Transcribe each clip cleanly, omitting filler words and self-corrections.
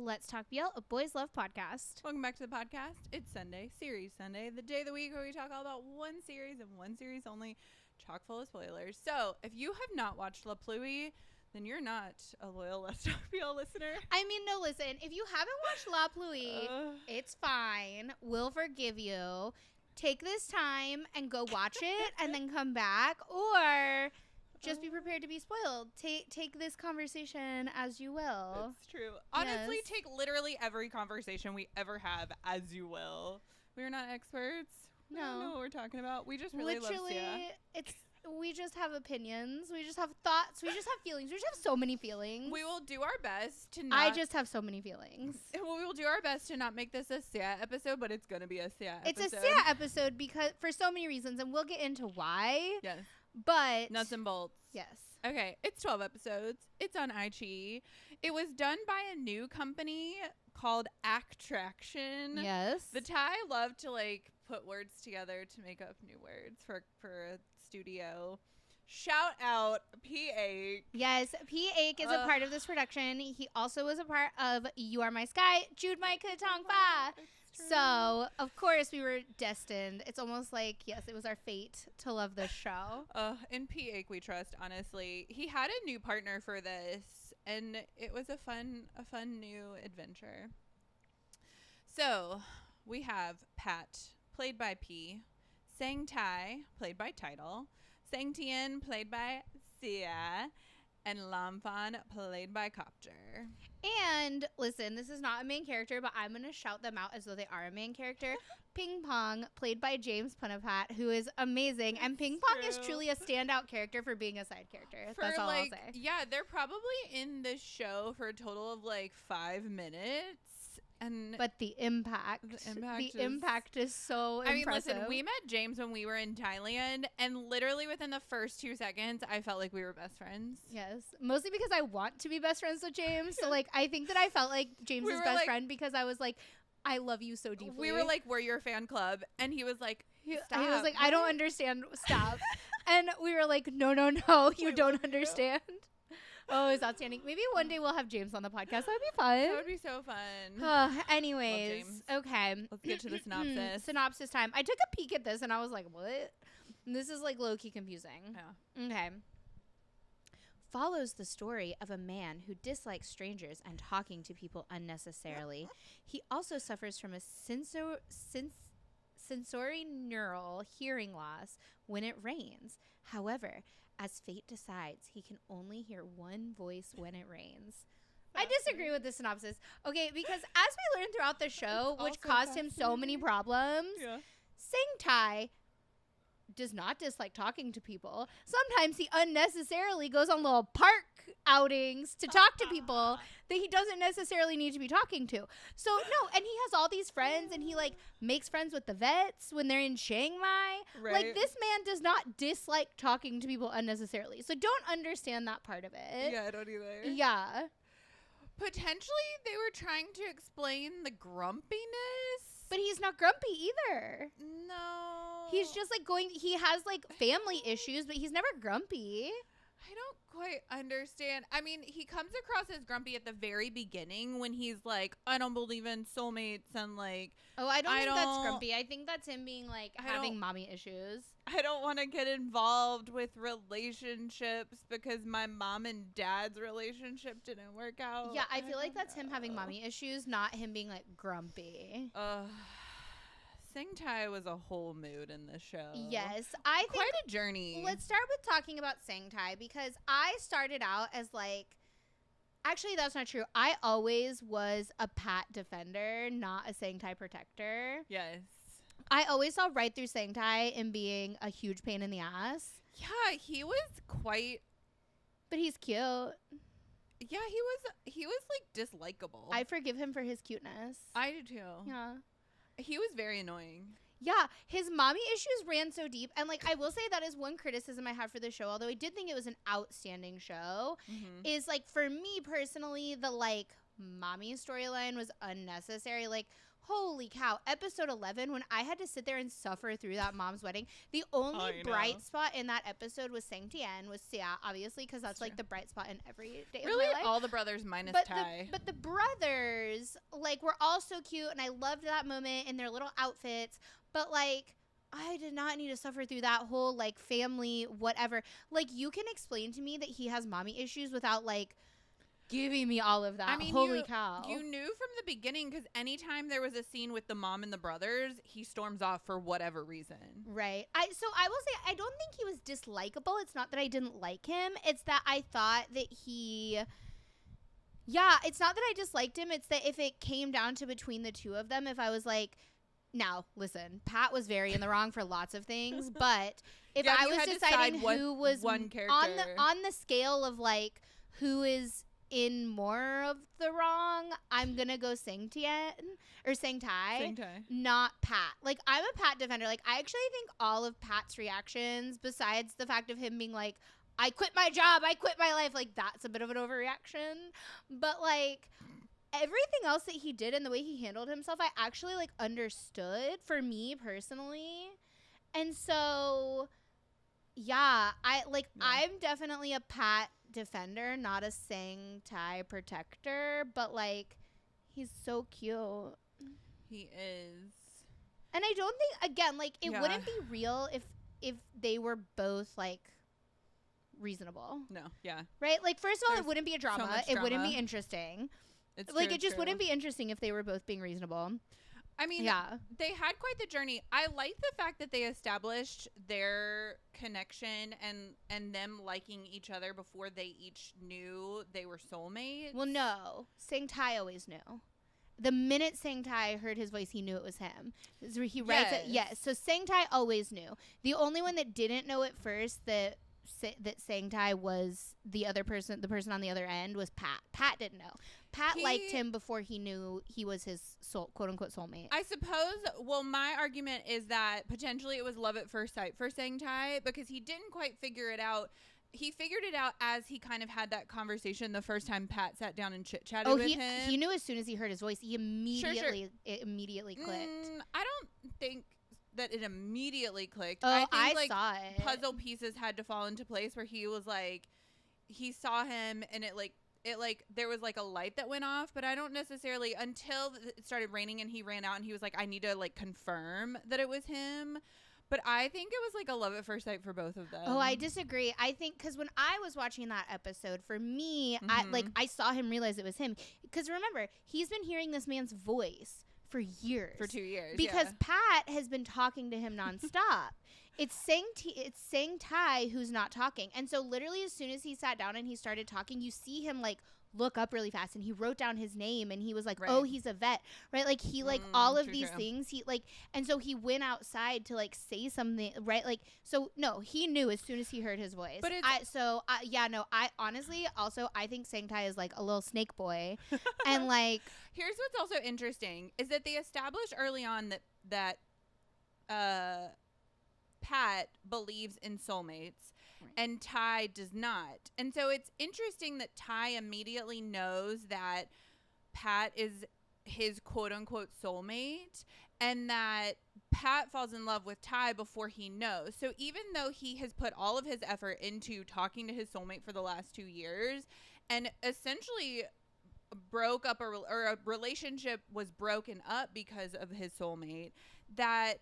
Let's Talk BL, a boys love podcast. Welcome back to the podcast. It's Sunday, Series Sunday, the day of the week where we talk all about one series and one series only, chock full of spoilers. So if you have not watched Pluie, then you're not a loyal Let's Talk BL listener. I mean, no, listen, if you haven't watched Pluie, it's fine. We'll forgive you. Take this time and go watch it and then come back, or just be prepared to be spoiled. Take this conversation as you will. It's true. Honestly, Yes. take literally every conversation we ever have as you will. We're not experts. We don't know No. what we're talking about. We just really love Sia. We just have opinions. We just have thoughts. We just have feelings. We just have so many feelings. We will do our best to not. I just have so many feelings. We will do our best to not make this a Sia episode, but it's going to be a Sia episode. It's a Sia episode because for so many reasons, and we'll get into why. Yes. But Nuts and bolts. yes. Okay, it's 12 episodes. It's on iQIYI. It was done by a new company called Actraction. Yes. The Thai love to put words together to make up new words for a studio. Shout out P8. Yes, P. Ake is a part of this production. He also was a part of You Are My Sky, Jude My Katongfa. So, of course, we were destined. It's almost like, yes, it was our fate to love this show. In P8 we trust, honestly. He had a new partner for this, and it was a fun new adventure. So, we have Pat, played by P, Sang Tai, played by Title, Sang Tien, played by Sia, and Lamphon, played by Copter. And listen, this is not a main character, but I'm going to shout them out as though they are a main character. Ping Pong, played by James Punapat, who is amazing. And Ping Pong is truly a standout character for being a side character. That's all I'll say. Yeah, they're probably in this show for a total of 5 minutes. But the impact is so impressive. I mean, listen, we met James when we were in Thailand, and literally within the first 2 seconds, I felt like we were best friends. Yes, mostly because I want to be best friends with James. So, I think that I felt like James's best friend because I was like, I love you so deeply. We were like, we're your fan club, and he was like, stop. He was like, I don't understand. Stop. And we were like, no, you don't understand. Oh, it's outstanding. Maybe one day we'll have James on the podcast. That'd be fun. That would be so fun. Anyways, okay. Let's get to the synopsis. Synopsis time. I took a peek at this and I was like, what? And this is low-key confusing. Yeah. Okay. Follows the story of a man who dislikes strangers and talking to people unnecessarily. He also suffers from a sensory neural hearing loss when it rains. However, as fate decides, he can only hear one voice when it rains. I disagree with the synopsis. Okay, because as we learned throughout the show, which caused him so many problems, Sang Tai does not dislike talking to people. Sometimes he unnecessarily goes on little park outings to talk to people that he doesn't necessarily need to be talking to. So no, and he has all these friends, and he makes friends with the vets when they're in Chiang Mai. Right. This man does not dislike talking to people unnecessarily. So don't understand that part of it. Yeah, I don't either. Yeah. Potentially, they were trying to explain the grumpiness. But he's not grumpy either. No. He's just he has family issues, but he's never grumpy. I don't quite understand. I mean, he comes across as grumpy at the very beginning when he's like, I don't believe in soulmates and Oh, I don't think that's grumpy. I think that's him being having mommy issues. I don't want to get involved with relationships because my mom and dad's relationship didn't work out. Yeah, I feel like that's him having mommy issues, not him being grumpy. Sang Tai was a whole mood in this show. Yes, I think quite a journey. Let's start with talking about Sang Tai because I started out as actually that's not true. I always was a Pat defender, not a Sang Tai protector. Yes. I always saw right through Sang Tai and being a huge pain in the ass. Yeah, he was quite. But he's cute. Yeah, he was dislikable. I forgive him for his cuteness. I do too. Yeah. He was very annoying. Yeah, his mommy issues ran so deep. And I will say that is one criticism I have for the show, although I did think it was an outstanding show, is for me personally, the mommy storyline was unnecessary. Holy cow. Episode 11, when I had to sit there and suffer through that mom's wedding, the only bright spot in that episode was Sang Tien, was Sia, obviously, because that's like the bright spot in every day of my life. All the brothers minus Tai. But the brothers, like, were all so cute, and I loved that moment in their little outfits. But, like, I did not need to suffer through that whole, like, family, whatever. Like, you can explain to me that he has mommy issues without, like, giving me all of that. I mean, holy cow. You knew from the beginning, because anytime there was a scene with the mom and the brothers, he storms off for whatever reason. Right. So I will say, I don't think he was dislikable. It's not that I didn't like him. It's that I thought that it's not that I disliked him. It's that if it came down to between the two of them, if I was like, now, listen, Pat was very in the wrong for lots of things, but if I was deciding who was one character on the scale of, like, who is in more of the wrong, I'm gonna go Sang Tai, not Pat. Like, I'm a Pat defender. Like, I actually think all of Pat's reactions, besides the fact of him being like, I quit my job, I quit my life, like, that's a bit of an overreaction. But, like, everything else that he did and the way he handled himself, I actually, like, understood, for me personally. And so, yeah, I'm definitely a Pat defender, not a Sang Tai protector, but, like, he's so cute. He is. And I don't think, again, like, it wouldn't be real if they were both, like, reasonable. No, yeah. Right? Like, first of all, it wouldn't be a drama. It wouldn't be interesting. It's like, it just wouldn't be interesting if they were both being reasonable. I mean, they had quite the journey. I like the fact that they established their connection and them liking each other before they each knew they were soulmates. Well, no. Sang Tai always knew. The minute Sang Tai heard his voice, he knew it was him. He writes it. Yes. So Sang Tai always knew. The only one that didn't know at first that Sang Tai was the person on the other end was Pat. Pat didn't know. Pat liked him before he knew he was his quote unquote soulmate. I suppose. Well, my argument is that potentially it was love at first sight for Sang Tai, because he didn't quite figure it out. He figured it out as he kind of had that conversation the first time Pat sat down and chit chatted with him. He knew as soon as he heard his voice. He it immediately clicked. I don't think that it immediately clicked. Oh, I think, saw it. Puzzle pieces had to fall into place where he was like, he saw him and it there was like a light that went off, but I don't necessarily, until it started raining and he ran out and he was like, I need to like confirm that it was him. But I think it was like a love at first sight for both of them. Oh, I disagree. I think because when I was watching that episode, for me, I saw him realize it was him. Because remember, he's been hearing this man's voice for years. For 2 years. Because Pat has been talking to him nonstop. It's Sang Tai who's not talking. And so literally as soon as he sat down and he started talking, you see him like look up really fast, and he wrote down his name and he was like, oh, he's a vet, right? Like he like all of these things he like, and so he went outside to like say something, right? Like, so no, he knew as soon as he heard his voice. But I honestly also I think Sang Tai is like a little snake boy. And like, here's what's also interesting is that they established early on that Pat believes in soulmates. Right. And Tai does not. And so it's interesting that Tai immediately knows that Pat is his quote unquote soulmate, and that Pat falls in love with Tai before he knows. So even though he has put all of his effort into talking to his soulmate for the last 2 years and essentially broke up or a relationship was broken up because of his soulmate, that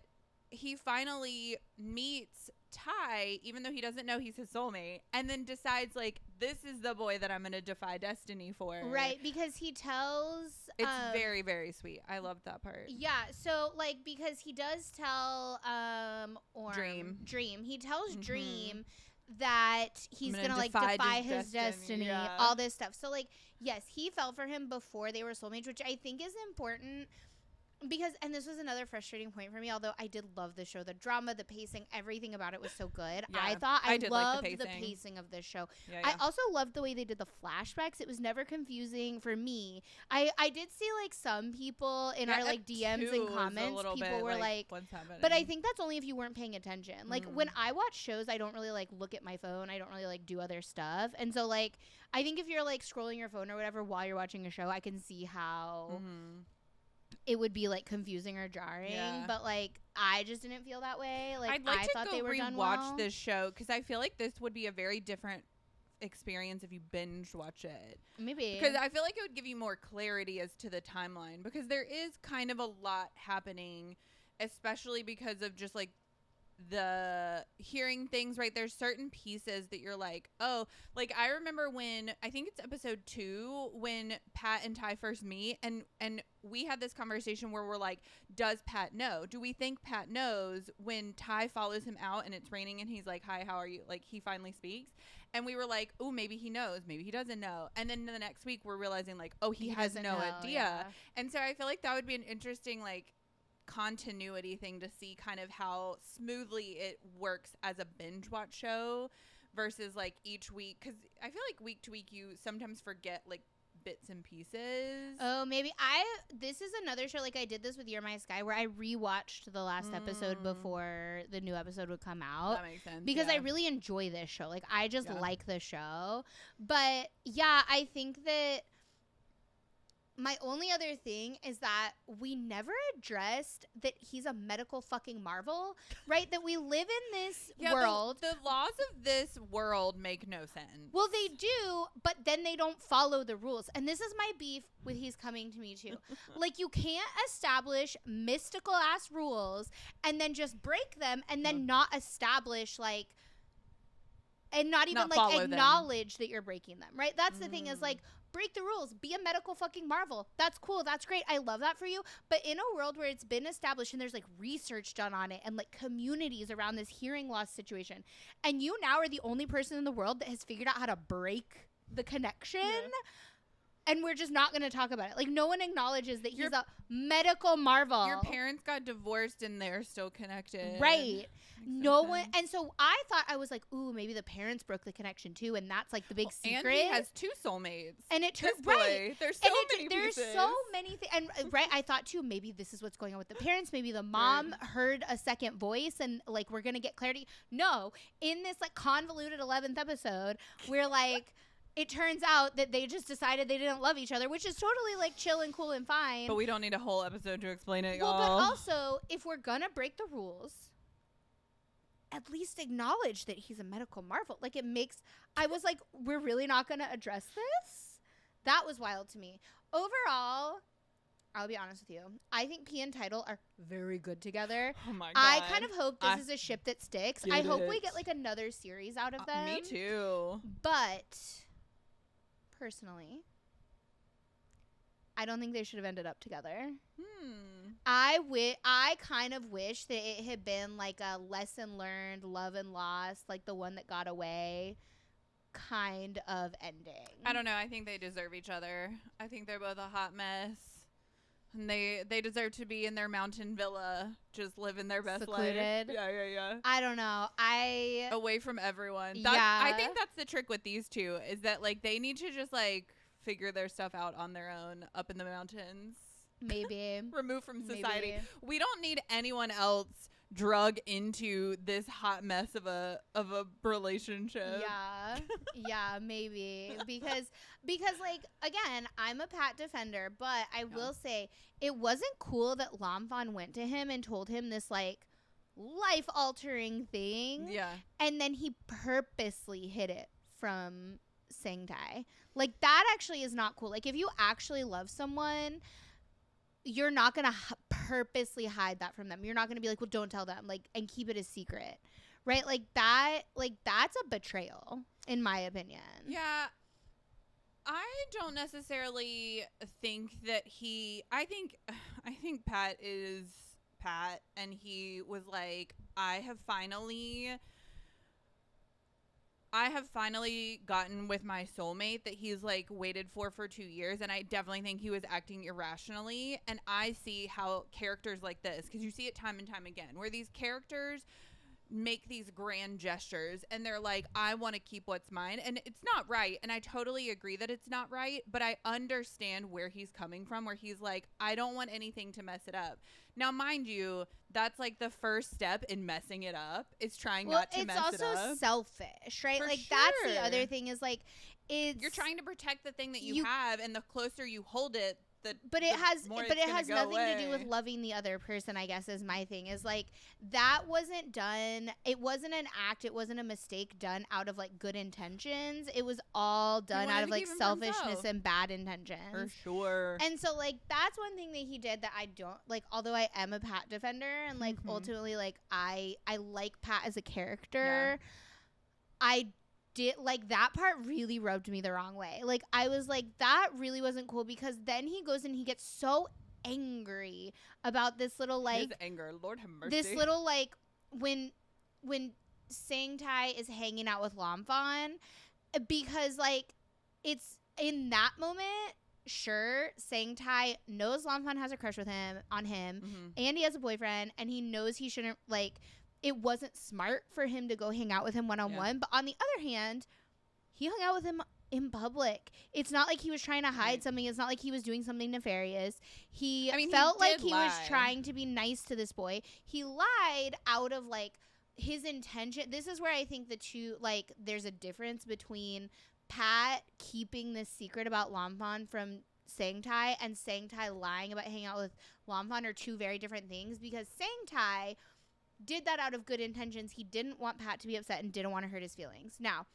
he finally meets Tai, even though he doesn't know he's his soulmate, and then decides like, this is the boy that I'm gonna defy destiny for. Right, because he tells it's very, very sweet. I loved that part. Yeah, so like, because he does tell Dream. He tells Dream that he's gonna like defy his destiny, all this stuff. So like, yes, he fell for him before they were soulmates, which I think is important. Because, and this was another frustrating point for me, although I did love the show, the drama, the pacing, everything about it was so good. Yeah, I thought I loved like the pacing of this show. Yeah. I also loved the way they did the flashbacks. It was never confusing for me. I did see like some people in our like DMs and comments, people were like, but I think that's only if you weren't paying attention. Like when I watch shows, I don't really like look at my phone. I don't really like do other stuff. And so like, I think if you're like scrolling your phone or whatever while you're watching a show, I can see how it would be like confusing or jarring. Yeah. But like I just didn't feel that way. Like I'd like I to thought go they were done rewatch well. this show because I feel like this would be a very different experience if you binge watch it. Maybe Because I feel like it would give you more clarity as to the timeline, because there is kind of a lot happening, especially because of just like the hearing things, right? There's certain pieces that you're like, oh, like I remember when, I think it's episode 2, when Pat and Ty first meet, and we had this conversation where we're like, does Pat know? Do we think Pat knows when Ty follows him out and it's raining and he's like, hi, how are you? Like he finally speaks. And we were like, oh, maybe he knows, maybe he doesn't know. And then the next week we're realizing like, oh, he has doesn't no know, idea. yeah. And so I feel like that would be an interesting like continuity thing to see kind of how smoothly it works as a binge watch show versus like each week, because I feel like week to week you sometimes forget like bits and pieces. Oh, maybe this is another show, like I did this with You're My Sky, where I rewatched the last episode before the new episode would come out. That makes sense. Because yeah. I really enjoy this show. Like I just Yeah. like the show. But yeah, I think that my only other thing is that we never addressed that he's a medical fucking marvel, right? That we live in this world. The laws of this world make no sense. Well, they do, but then they don't follow the rules. And this is my beef with He's Coming to Me Too. Like, you can't establish mystical ass rules and then just break them and then not establish, like, and not even, Not like, acknowledge that you're breaking them, right? That's the thing is, like, break the rules. Be a medical fucking marvel. That's cool. That's great. I love that for you. But in a world where it's been established and there's like research done on it and like communities around this hearing loss situation, and you now are the only person in the world that has figured out how to break the connection. Yeah. And we're just not going to talk about it. Like, no one acknowledges that he's a medical marvel. Your parents got divorced and they're still connected. Right. No one. And so I thought, I was like, ooh, maybe the parents broke the connection too. And that's like the big secret. And he has 2 soulmates. And it turned right. There's so many There's pieces. so many things. And right, I thought too, maybe this is what's going on with the parents. Maybe the mom heard a second voice and like, we're going to get clarity. No. In this like convoluted 11th episode, we're like, it turns out that they just decided they didn't love each other, which is totally like chill and cool and fine. But we don't need a whole episode to explain it, well, y'all. but also, if we're gonna break the rules, at least acknowledge that he's a medical marvel. Like, it makes, I was like, we're really not gonna address this? That was wild to me. Overall, I'll be honest with you, I think P and Title are very good together. Oh my God. I kind of hope this is a ship that sticks. I hope we get like another series out of them. Me too. But personally, I don't think they should have ended up together. I kind of wish that it had been like a lesson learned, love and loss, like the one that got away kind of ending. I don't know. I think they deserve each other. I think they're both a hot mess. And they deserve to be in their mountain villa, just living their best Secluded. life. Yeah. I don't know. Away from everyone. Yeah. I think that's the trick with these two, is that like they need to just like figure their stuff out on their own up in the mountains. Maybe. Removed from society. Maybe. We don't need anyone else drug into this hot mess of a relationship. Yeah, maybe. Because like, again, I'm a Pat defender, but I will say it wasn't cool that Lamphon went to him and told him this like life altering thing. Yeah. And then he purposely hid it from Sangtai. Like, that actually is not cool. Like, if you actually love someone, you're not going to purposely hide that from them. You're not going to be like, well, don't tell them, like, and keep it a secret. Right? Like, that's a betrayal, in my opinion. Yeah. I don't necessarily think that I think Pat is Pat, and he was like, I have finally gotten with my soulmate that he's like waited for 2 years, and I definitely think he was acting irrationally. And I see how characters like this, because you see it time and time again, where these characters make these grand gestures and they're like, I want to keep what's mine, and it's not right. And I totally agree that it's not right, but I understand where he's coming from, where he's like, I don't want anything to mess it up. Now, mind you, that's like the first step in messing it up, is trying not to mess it up. It's also selfish, right? For like, sure. That's the other thing, is like, you're trying to protect the thing that you have, and the closer you hold it, but it has nothing away. to do with loving the other person, I guess, is my thing. Is like, that wasn't done, it wasn't an act, it wasn't a mistake done out of like good intentions. It was all done out of like selfishness and bad intentions. For sure. And so like, that's one thing that he did that I don't like, although I am a Pat defender and like ultimately like I like Pat as a character. I did like, that part really rubbed me the wrong way. Like, I was like, that really wasn't cool, because then he goes and he gets so angry about this little like his anger, Lord have mercy. this little like when Sangtai is hanging out with Lamphon, because like, it's in that moment, sure, Sangtai knows Lamphon has a crush with him on him and he has a boyfriend, and he knows he shouldn't like, it wasn't smart for him to go hang out with him one-on-one. But on the other hand, he hung out with him in public. It's not like he was trying to hide something. It's not like he was doing something nefarious. He felt like he was trying to be nice to this boy. He lied out of like his intention. This is where I think the two, like, there's a difference between Pat keeping this secret about Lamphon from Sangtai and Sangtai lying about hanging out with Lamphon are two very different things, because Sangtai did that out of good intentions. He didn't want Pat to be upset and didn't want to hurt his feelings. Now,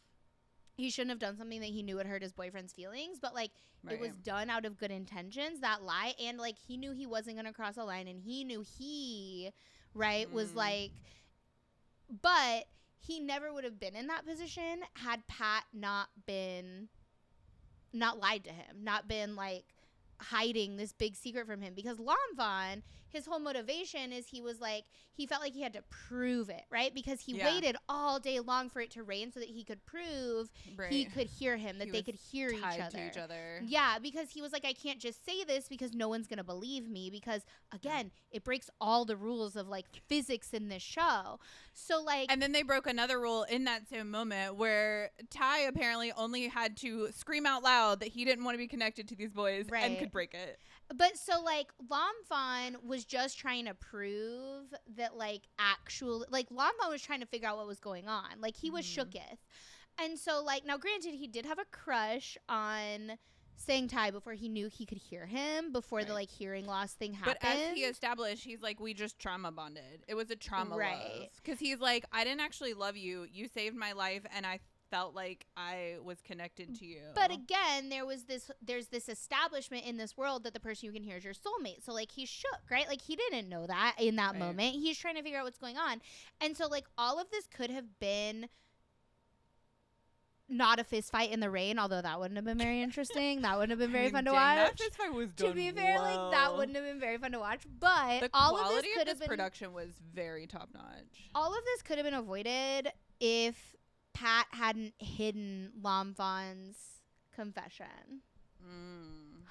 he shouldn't have done something that he knew would hurt his boyfriend's feelings, but like, it was done out of good intentions, that lie, and like, he knew he wasn't going to cross a line, and he knew was like, but he never would have been in that position had Pat not lied to him, not been like hiding this big secret from him. Because Lamphon, his whole motivation is he felt like he had to prove it, right? Because he waited all day long for it to rain so that he could prove he could hear him, that they could hear each other. Yeah, because he was like, I can't just say this because no one's gonna believe me, because again, it breaks all the rules of like physics in this show. So like, and then they broke another rule in that same moment where Ty apparently only had to scream out loud that he didn't want to be connected to these boys and could break it. But so like, Lamphon was just trying to prove that like, actually, like, Lamphon was trying to figure out what was going on. Like, he was shooketh. And so like, now granted, he did have a crush on Sangtai before he knew he could hear him, before the like hearing loss thing happened. But as he established, he's like, we just trauma bonded. It was a trauma love. Because he's like, I didn't actually love you. You saved my life, and I felt like I was connected to you. But again, there's this establishment in this world that the person you can hear is your soulmate. So like, he's shook, right? Like, he didn't know that in that moment. He's trying to figure out what's going on. And so like, all of this could have been not a fist fight in the rain, although that wouldn't have been very interesting. That wouldn't have been very fun to watch. That fist fight was done. To be fair, like, that wouldn't have been very fun to watch. But the all of quality this could have been, production was very top notch. All of this could have been avoided if Pat hadn't hidden Lamphon's confession.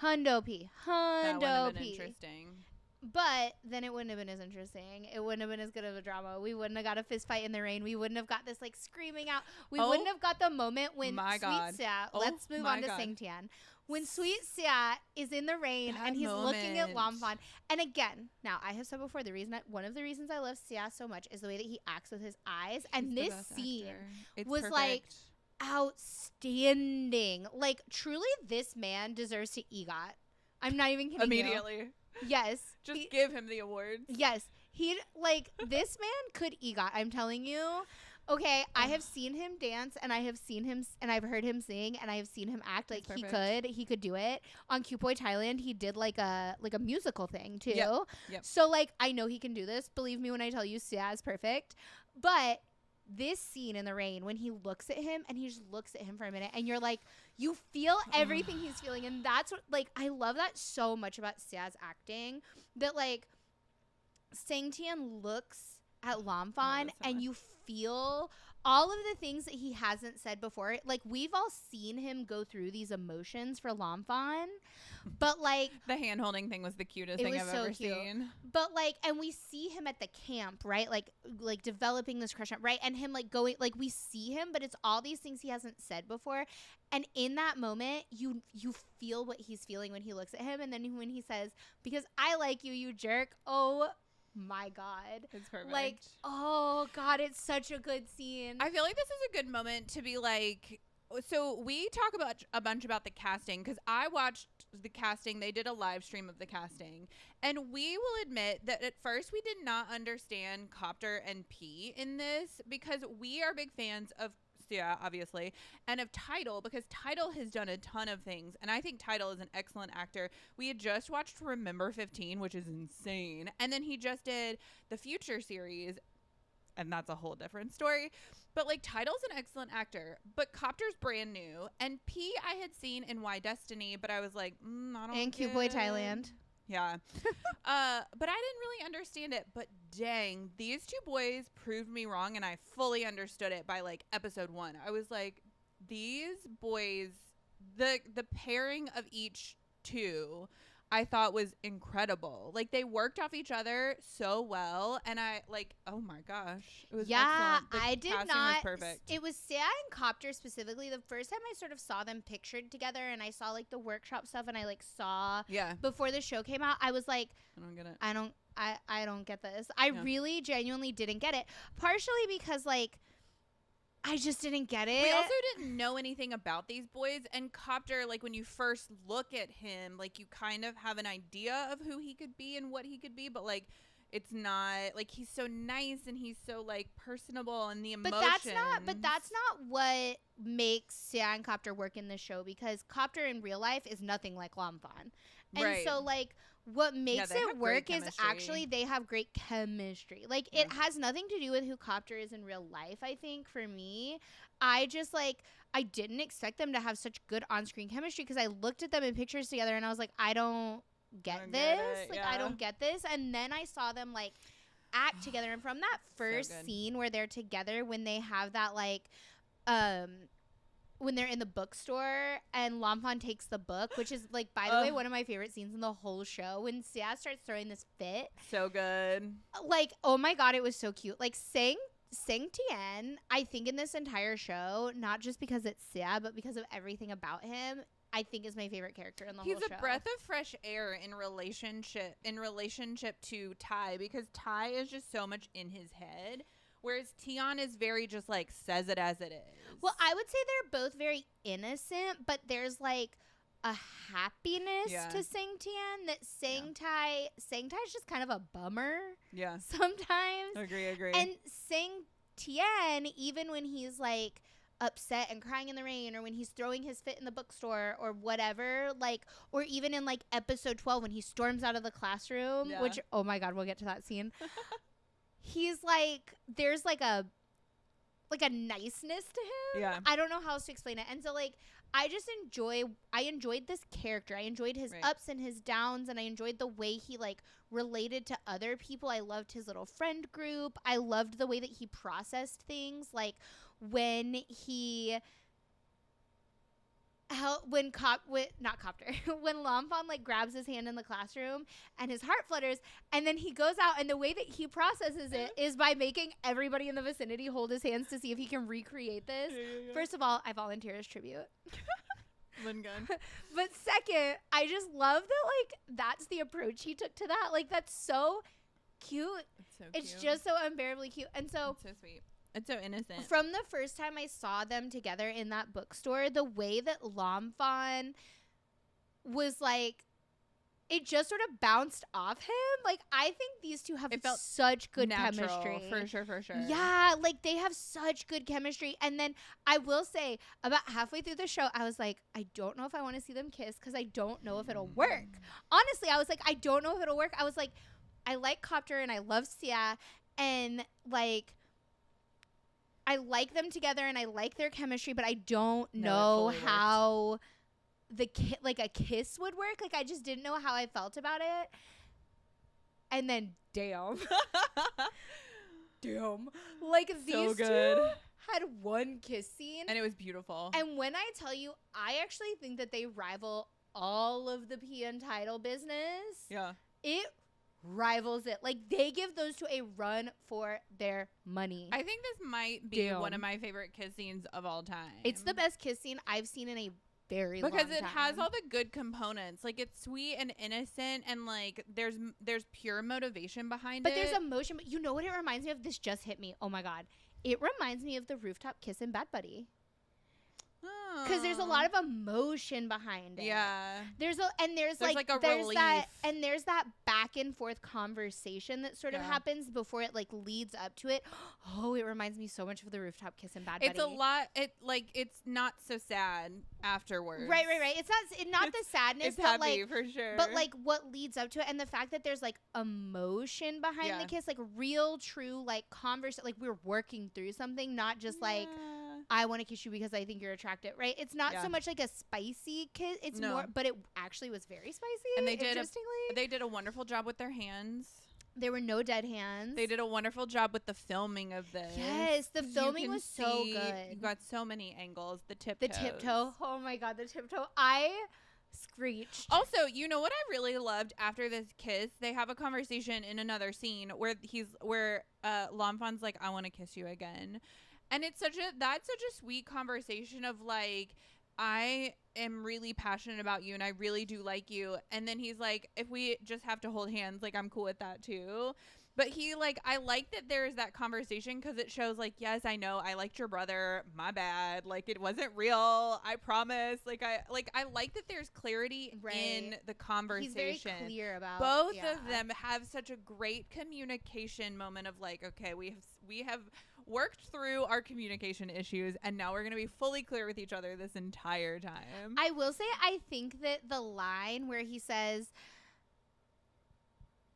Hundo P. That would have been interesting. But then it wouldn't have been as interesting. It wouldn't have been as good of a drama. We wouldn't have got a fist fight in the rain. We wouldn't have got this like screaming out. We wouldn't have got the moment when Sweet Sia, let's move on to Sangtian. When Sweet Sia is in the rain and he's looking at Lamphon. And again, now I have said before, one of the reasons I love Sia so much is the way that he acts with his eyes. And this scene was like outstanding. Like, truly, this man deserves to EGOT. I'm not even kidding. Immediately. Yes. Just give him the awards. Yes. This man could EGOT. I'm telling you. Okay, I have seen him dance, and I have seen him, and I've heard him sing, and I have seen him act like he could do it. On Cute Boy Thailand, he did like a musical thing too. Yep. So like, I know he can do this. Believe me when I tell you, Sia is perfect. But this scene in the rain, when he looks at him and he just looks at him for a minute, and you're like, you feel everything he's feeling, and that's what, like, I love that so much about Sia's acting, that like, Sangtian looks at Lamphon and you feel all of the things that he hasn't said before. Like, we've all seen him go through these emotions for Lamphon, but like, the hand holding thing was the cutest thing I've ever seen. But like, and we see him at the camp, right? Like developing this crush, right? And him like going, like, we see him, but it's all these things he hasn't said before. And in that moment, you feel what he's feeling when he looks at him. And then when he says, because I like you, you jerk. Oh my God. It's perfect. Like, oh God, it's such a good scene. I feel like this is a good moment to be like, so we talk about a bunch about the casting because I watched the casting. They did a live stream of the casting, and we will admit that at first we did not understand Copter and P in this because we are big fans of Sia, obviously, and of Tidal because Tidal has done a ton of things, and I think Tidal is an excellent actor. We had just watched Remember 15, which is insane, and then he just did the Future series, and that's a whole different story. But like Tidal's an excellent actor, but Copter's brand new, and P I had seen in Why Destiny, but I was like, I don't. And Cute Boy Thailand. Yeah. But I didn't really understand it. But dang, these two boys proved me wrong, and I fully understood it by like episode 1. I was like, these boys, the pairing of each two, I thought was incredible. Like they worked off each other so well, and I like, oh my gosh, it was excellent. The I did casting not. was perfect. It was Sia and Copter specifically. The first time I sort of saw them pictured together, and I saw like the workshop stuff, and I like saw before the show came out. I was like, I don't get it. I don't get this. I really genuinely didn't get it. Partially because like I just didn't get it. We also didn't know anything about these boys, and Copter, like when you first look at him, like you kind of have an idea of who he could be and what he could be, but like it's not like he's so nice and he's so like personable and the emotions. But that's not what makes Sia and Copter work in this show, because Copter in real life is nothing like Lamphon. And so like what makes it work is actually they have great chemistry. Like it has nothing to do with who Copter is in real life. I think for me, I just like I didn't expect them to have such good on-screen chemistry because I looked at them in pictures together and I was like, I don't get this. I don't get this. And then I saw them like act together, and from that first scene where they're together, when they have that like when they're in the bookstore and Lamphon takes the book, which is like, by the way, one of my favorite scenes in the whole show, when Sia starts throwing this fit. So good. Like, oh my God, it was so cute. Like Sang Tien, I think in this entire show, not just because it's Sia, but because of everything about him, I think is my favorite character in the whole show. He's a breath of fresh air in relationship to Tai, because Tai is just so much in his head. Whereas Tian is very just like says it as it is. Well, I would say they're both very innocent, but there's like a happiness to Sang Tien that Sang Tai is just kind of a bummer. Yeah. Sometimes. Agree. And Sang Tien, even when he's like upset and crying in the rain, or when he's throwing his fit in the bookstore or whatever, like, or even in like episode 12 when he storms out of the classroom, which, oh my God, we'll get to that scene. He's like, there's like a niceness to him. Yeah. I don't know how else to explain it. And so like, I enjoyed this character. I enjoyed his ups and his downs, and I enjoyed the way he like related to other people. I loved his little friend group. I loved the way that he processed things. Like when when Lamphon like grabs his hand in the classroom and his heart flutters, and then he goes out, and the way that he processes it is by making everybody in the vicinity hold his hands to see if he can recreate this. First of all, I volunteer as tribute. But second, I just love that like that's the approach he took to that. Like that's so cute. It's just so unbearably cute. And so it's so sweet. It's so innocent. From the first time I saw them together in that bookstore, the way that Lamphon was like, it just sort of bounced off him. Like, I think these two have such good chemistry. For sure. Yeah, like they have such good chemistry. And then I will say, about halfway through the show, I was like, I don't know if I want to see them kiss because I don't know if it'll work. Honestly, I was like, I don't know if it'll work. I was like, I like Copter and I love Sia, and like, I like them together and I like their chemistry, but I don't know how a kiss would work. Like I just didn't know how I felt about it. And then damn. Like these two had one kiss scene. And it was beautiful. And when I tell you, I actually think that they rival all of the PN title business. Yeah. It rivals it. Like they give those two a run for their money. I think this might be one of my favorite kiss scenes of all time. It's the best kiss scene I've seen in a very long time. Because it has all the good components. Like it's sweet and innocent, and like there's pure motivation behind it. But there's emotion. But you know what it reminds me of? This just hit me. Oh my God. It reminds me of the rooftop kiss in Bad Buddy. Because there's a lot of emotion behind it. Yeah. There's like a there's relief. that back and forth conversation that sort of happens before it like leads up to it. Oh, it reminds me so much of the rooftop kiss in Bad Buddy. It's a lot. It's not so sad afterwards. Right. It's not the sadness, it's but happy like for sure. But like what leads up to it, and the fact that there's like emotion behind the kiss, like real, true, like conversation, like we're working through something, not just like I want to kiss you because I think you're attractive, right? It's not so much like a spicy kiss. It's more, but it actually was very spicy. And they did a wonderful job with their hands. There were no dead hands. They did a wonderful job with the filming of this. Yes, the filming was so good. You got so many angles. The tiptoe. Oh my God, the tiptoe. I screeched. Also, you know what I really loved after this kiss? They have a conversation in another scene where Lanfan's like, I want to kiss you again. And that's such a sweet conversation of like, I am really passionate about you and I really do like you. And then he's like, if we just have to hold hands, like I'm cool with that too. But I like that there's that conversation because it shows like, yes, I know I liked your brother. My bad. Like it wasn't real. I promise. I like that there's clarity in the conversation. He's very clear about both of them have such a great communication moment of like, okay, we have worked through our communication issues and now we're going to be fully clear with each other this entire time. I will say, I think that the line where he says,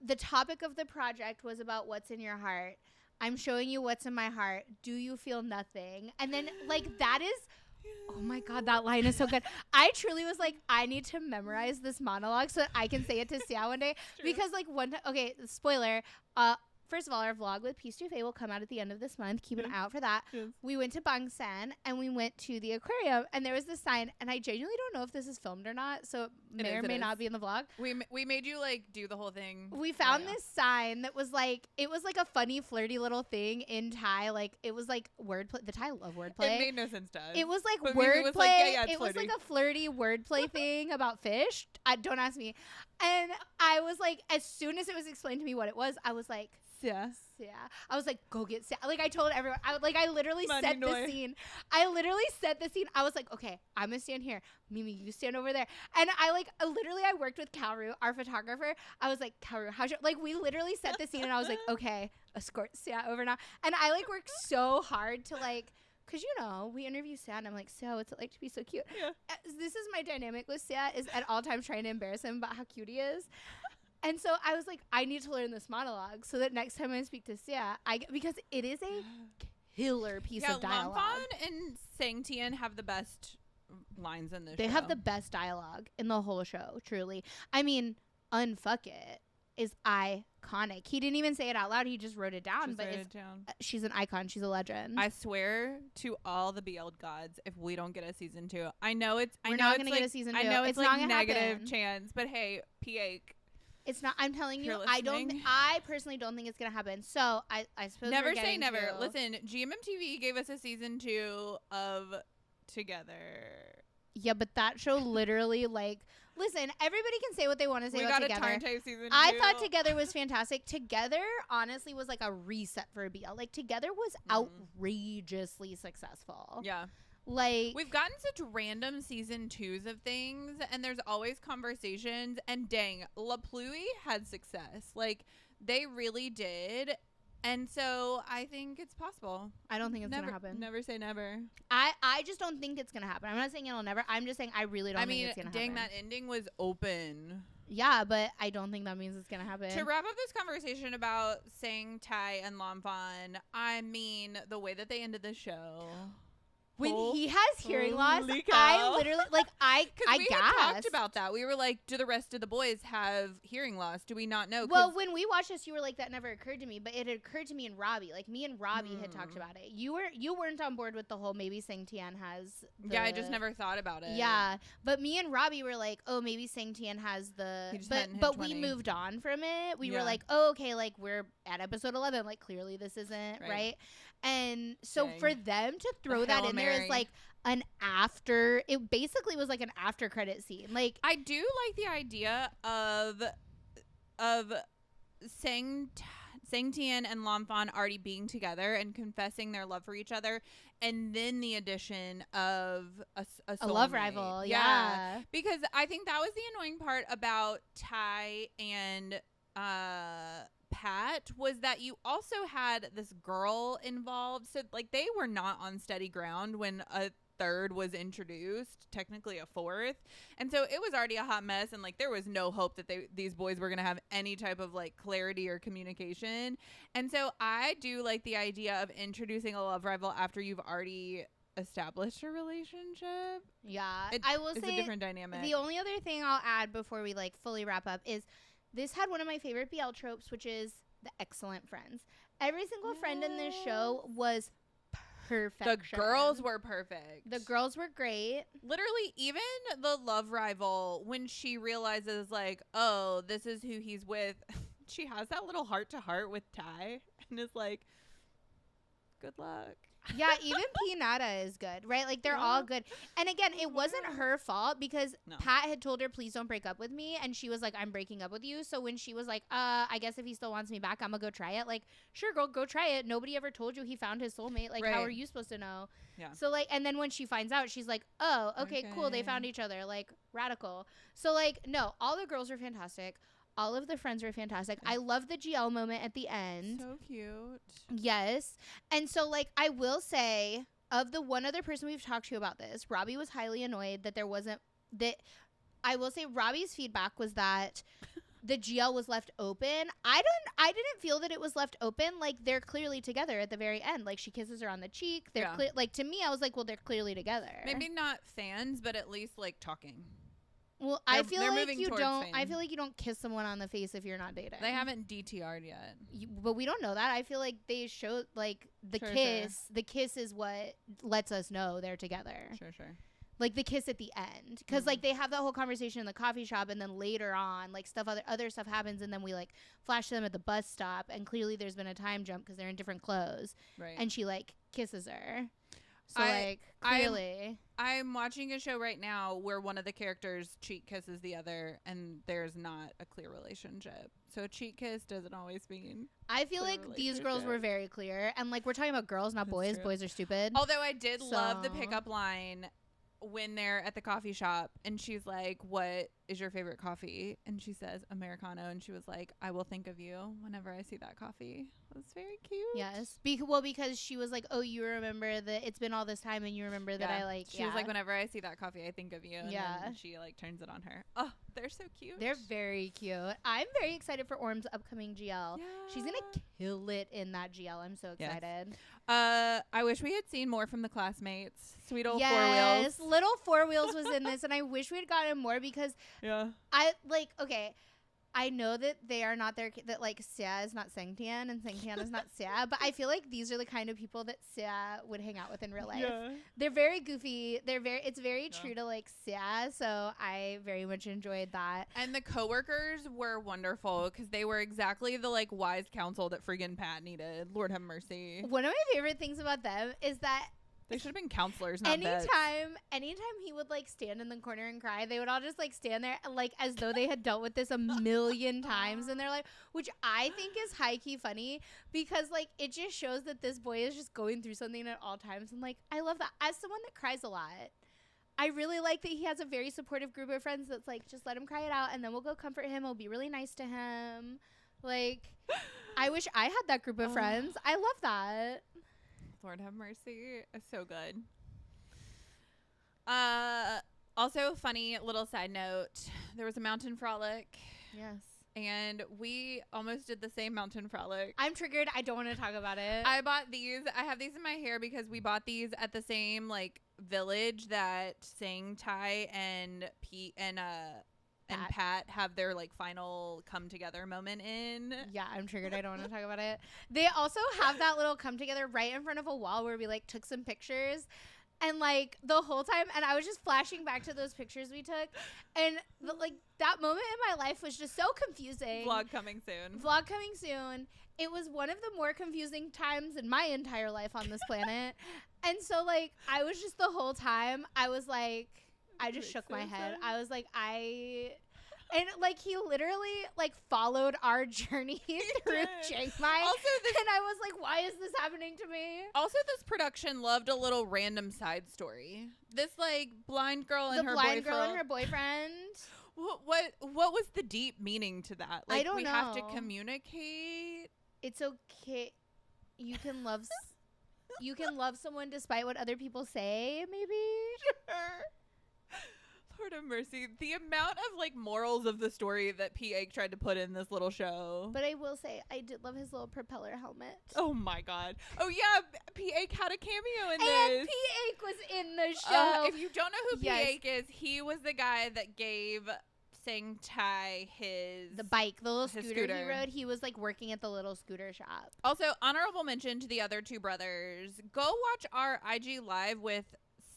the topic of the project was about what's in your heart. I'm showing you what's in my heart. Do you feel nothing? And then like that is, oh my God, that line is so good. I truly was like, I need to memorize this monologue so that I can say it to Sia one day. Because like one time, okay, spoiler, first of all, our vlog with Peace to Faye will come out at the end of this month. Keep an eye out for that. Yes. We went to Bangsan and we went to the aquarium and there was this sign, and I genuinely don't know if this is filmed or not, so it may or may not be in the vlog. We made you like do the whole thing. We found this sign that was like, it was like a funny flirty little thing in Thai. Like it was like wordplay. The Thai love wordplay. It made no sense to us. It was like wordplay. It was like a flirty wordplay thing about fish. Don't ask me. And I was like, as soon as it was explained to me what it was, I was like, yeah. I was like, go get Sia. Like I told everyone, I literally set the scene. I was like, okay, I'm gonna stand here. Mimi, you stand over there. And I worked with Kalru, our photographer. I was like, Kalru, we literally set the scene and I was like, okay, escort Sia over now. And I like worked so hard to like, cause we interview Sia and I'm like, Sia, what's it like to be so cute? Yeah. This is my dynamic with Sia, is at all times trying to embarrass him about how cute he is. And so I was like, I need to learn this monologue so that next time I speak to Sia, because it is a killer piece of dialogue. Lanfan and Sang Tien have the best lines in the show. They have the best dialogue in the whole show, truly. I mean, unfuck it is iconic. He didn't even say it out loud. He just wrote it down. She's an icon. She's a legend. I swear to all the BL gods, if we don't get a season 2, we're not going to get a season 2. I know it's like negative chance, but hey, Piake. It's not. I'm telling you, I personally don't think it's gonna happen. So I suppose never say never. Listen, GMMTV gave us a season 2 of Together. Yeah, but that show literally listen. Everybody can say what they want to say about Together. We got a time season 2. I thought Together was fantastic. Together, honestly, was like a reset for BL. Like Together was outrageously successful. Yeah. We've gotten such random season 2s of things, and there's always conversations, and dang, Pluie had success. They really did. And so I think it's possible. I don't think it's going to happen. Never say never. I just don't think it's going to happen. I'm not saying it'll never. I'm just saying I really don't think it's going to happen. Dang, that ending was open. Yeah, but I don't think that means it's going to happen. To wrap up this conversation about Sang Tai and Lanfan, I mean, the way that they ended the show. When he has hearing loss, I literally I we had talked about that. We were like, do the rest of the boys have hearing loss? Do we not know? Well, when we watched this, you were like, that never occurred to me, but it had occurred to me and Robbie. Like me and Robbie had talked about it. You weren't on board with the whole maybe Sang Tien has. I just never thought about it. Yeah, but me and Robbie were like, oh, maybe Sang Tien has the. But we moved on from it. We were like, oh, okay, we're at episode 11. Clearly this isn't right. And so for them to throw that in there is an after. It basically was like an after credit scene. I do like the idea of Sang Sangtian and Lanfan already being together and confessing their love for each other, and then the addition of A love soulmate. rival. Yeah. Because I think that was the annoying part about Ty and Pat, was that you also had this girl involved. So like they were not on steady ground when a third was introduced, technically a fourth, and so it was already a hot mess, and like there was no hope that these boys were gonna have any type of like clarity or communication. And so I do like the idea of introducing a love rival after you've already established a relationship. Yeah. It I will is say a different dynamic. the only other thing I'll add before we like fully wrap up is this had one of my favorite BL tropes, which is the excellent friends. Every single friend in this show was perfection. The girls were perfect. The girls were great. Literally, even the love rival, when she realizes like, oh, this is who he's with, she has that little heart to heart with Ty and is like, good luck. Yeah, even Pianata is good, right? Like they're all good. And again, it wasn't her fault because Pat had told her, please don't break up with me. And she was like, I'm breaking up with you. So when she was like, I guess if he still wants me back, I'm gonna go try it. Like, sure, girl, go try it. Nobody ever told you he found his soulmate. Like, how are you supposed to know? Yeah. So like, and then when she finds out, she's like, oh, okay, cool. They found each other. Like, radical. So like, no, all the girls are fantastic. All of the friends were fantastic. I love the GL moment at the end. So cute. Yes. And so, like, I will say, of the one other person we've talked to about this, Robbie was highly annoyed that there wasn't, that, I will say Robbie's feedback was that the GL was left open. I didn't feel that it was left open. Like, they're clearly together at the very end. Like, she kisses her on the cheek. They're like, to me, I was like, well, they're clearly together. Maybe not fans, but at least, like, talking. Well, I feel like you don't. I feel like you don't kiss someone on the face if you're not dating. They haven't DTR'd yet, but we don't know that. I feel like they showed like the kiss. Sure. The kiss is what lets us know they're together. Sure. Like the kiss at the end, because like they have that whole conversation in the coffee shop, and then later on, like other stuff happens, and then we like flash to them at the bus stop, and clearly there's been a time jump because they're in different clothes, right? And she like kisses her. So like clearly. I'm watching a show right now where one of the characters cheek kisses the other, and there's not a clear relationship. So a cheek kiss doesn't always mean. I feel like these girls were very clear, and like we're talking about girls, not boys. True. Boys are stupid. Although I did love the pickup line when they're at the coffee shop, and she's like, "What is your favorite coffee?" And she says Americano, and she was like, "I will think of you whenever I see that coffee." It was very cute. Yes. Because she was like, oh, you remember that it's been all this time, and you remember that I like. She was like, whenever I see that coffee, I think of you. And then she like turns it on her. Oh, they're so cute. They're very cute. I'm very excited for Orm's upcoming GL. Yeah. She's gonna kill it in that GL. I'm so excited. I wish we had seen more from the classmates. Sweet old Four Wheels. Yes, little Four Wheels was in this, and I wish we had gotten more because I like I know that they are not their that like Sia is not Sangtian and Sangtian is not Sia, but I feel like these are the kind of people that Sia would hang out with in real life. Yeah. They're very goofy. It's very true to like Sia, so I very much enjoyed that. And the coworkers were wonderful because they were exactly the like wise counsel that friggin' Pat needed. Lord have mercy. One of my favorite things about them is that they should have been counselors, not vets. Anytime he would like stand in the corner and cry, they would all just like stand there like as though they had dealt with this a million times in their life, which I think is high key funny because like it just shows that this boy is just going through something at all times. And like I love that. As someone that cries a lot, I really like that he has a very supportive group of friends that's like, just let him cry it out and then we'll go comfort him. We'll be really nice to him. Like I wish I had that group of friends. I love that. Lord have mercy. It's so good. Also, funny little side note. There was a mountain frolic. Yes. And we almost did the same mountain frolic. I'm triggered. I don't want to talk about it. I bought these. I have these in my hair because we bought these at the same like village that Sang Tai and Pete and Pat have their like final come together moment in. Yeah, I'm triggered. I don't want to talk about it. They also have that little come together right in front of a wall where we like took some pictures, and like the whole time, and I was just flashing back to those pictures we took, and like that moment in my life was just so confusing. Vlog coming soon. It was one of the more confusing times in my entire life on this planet, and so like I was just the whole time I was like. I just shook my head. I was like, I And like he literally like followed our journey through did. Chiang Mai. Also, And I was like, why is this happening to me? Also, this production loved a little random side story. This like blind girl and The her blind boyfriend. girl and her boyfriend. What was the deep meaning to that? Like, I don't we know. have to communicate. It's okay. You can love you can love someone despite what other people say, maybe. Lord have mercy. The amount of like morals of the story that P.A. tried to put in this little show. But I will say, I did love his little propeller helmet. Oh my god. Oh yeah, P.A. had a cameo in And this. P.A. was in the show. If you don't know who Yes. P.A. is, he was the guy that gave Sang Tai The bike, the little his scooter he scooter. rode. He was like working at the little scooter shop. Also, honorable mention to the other two brothers. Go watch our IG live with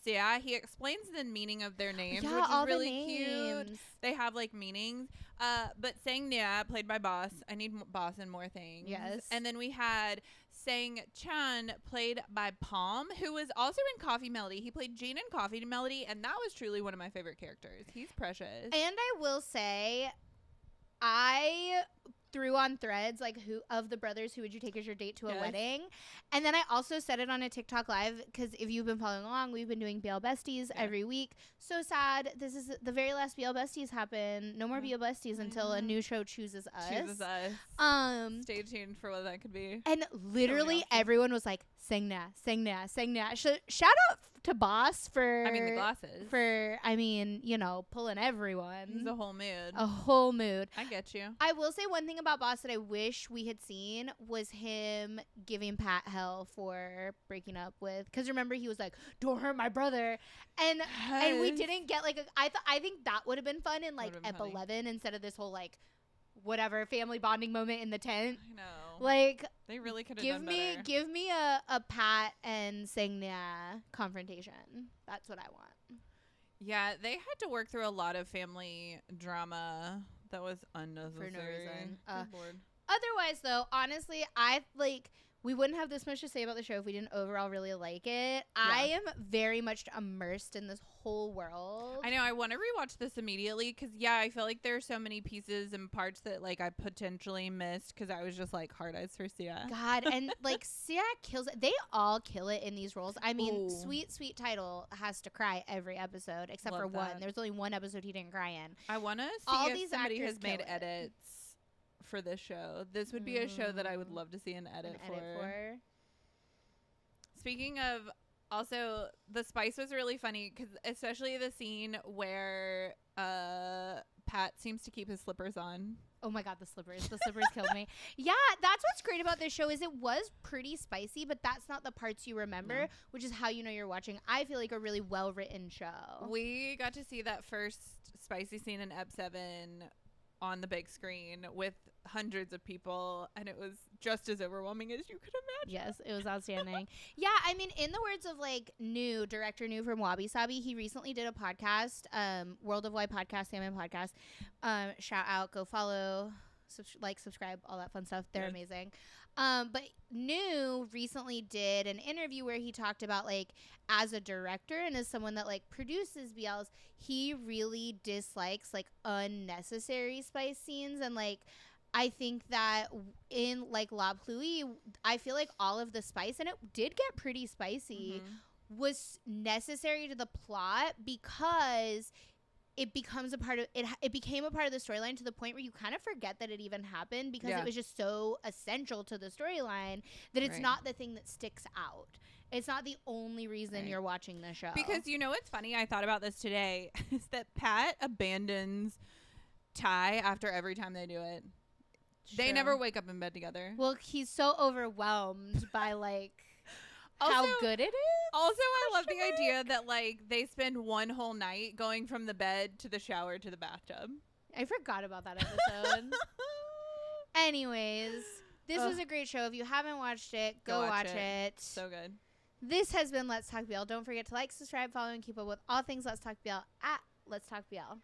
Sia. He explains the meaning of their names, Yeah, which is all really the names. cute. They have like meanings. But Sang Nia, played by Boss. I need Boss in more things. Yes. And then we had Sang Chan, played by Palm, who was also in Coffee Melody. He played Gene in Coffee Melody, and that was truly one of my favorite characters. He's precious. And I will say, I threw on threads like who of the brothers who would you take as your date to a Yes. wedding, and then I also said it on a TikTok live because if you've been following along, we've been doing BL Besties every week. So sad. This is the very last BL Besties happen. No more BL Besties until a new show chooses us. Chooses us. Stay tuned for what that could be. And literally everyone was like, "Sing na, sing na, sing na." Shout out to Boss for The glasses. pulling everyone. He's a whole mood. A whole mood. I get you. I will say one thing about Boss that I wish we had seen was him giving Pat hell for breaking up with. Because remember, he was like, "Don't hurt my brother," and we didn't get like I think that would have been fun in like Would've been Ep funny. 11 instead of this whole like whatever family bonding moment in the tent. I know. Like, They really could have done better. give me a Pat and Sangnia confrontation. That's what I want. Yeah, they had to work through a lot of family drama that was unnecessary. For no reason. Good Lord. Otherwise, though, honestly, we wouldn't have this much to say about the show if we didn't overall really like it. I am very much immersed in this whole world. I know. I want to rewatch this immediately because, I feel like there are so many pieces and parts that, like, I potentially missed because I was just, like, hard eyes for Sia. God, and, like, Sia kills it. They all kill it in these roles. I mean, Ooh. Sweet Title has to cry every episode except Love for one. that. There's only one episode he didn't cry in. I want to All see if these somebody actors has made kill it. edits for this show. This would be a show that I would love to see an edit for. Speaking of, also, the spice was really funny because especially the scene where Pat seems to keep his slippers on. Oh my God, the slippers killed me. Yeah, that's what's great about this show is it was pretty spicy, but that's not the parts you remember, which is how you know you're watching, I feel like, a really well-written show. We got to see that first spicy scene in Ep 7 on the big screen with hundreds of people, and it was just as overwhelming as you could imagine. Yes, it was outstanding. Yeah, I mean, in the words of like director New from Wabi Sabi, he recently did a podcast, World of Why podcast, Salmon podcast. Shout out, go follow, subscribe, all that fun stuff. They're amazing. But New recently did an interview where he talked about like as a director and as someone that like produces BLs, he really dislikes like unnecessary spice scenes. And like I think that in like La Pluie, I feel like all of the spice, and it did get pretty spicy, was necessary to the plot because it becomes a part of it. It became a part of the storyline to the point where you kind of forget that it even happened because it was just so essential to the storyline that it's not the thing that sticks out. It's not the only reason you're watching the show. Because what's funny? I thought about this today is that Pat abandons Ty after every time they do it. They never wake up in bed together. Well, he's so overwhelmed by like how good it is. Also, I love the idea that like they spend one whole night going from the bed to the shower to the bathtub. I forgot about that episode. Anyways, this was a great show. If you haven't watched it, go watch it. So good. This has been Let's Talk BL. Don't forget to like, subscribe, follow, and keep up with all things Let's Talk BL at Let's Talk BL.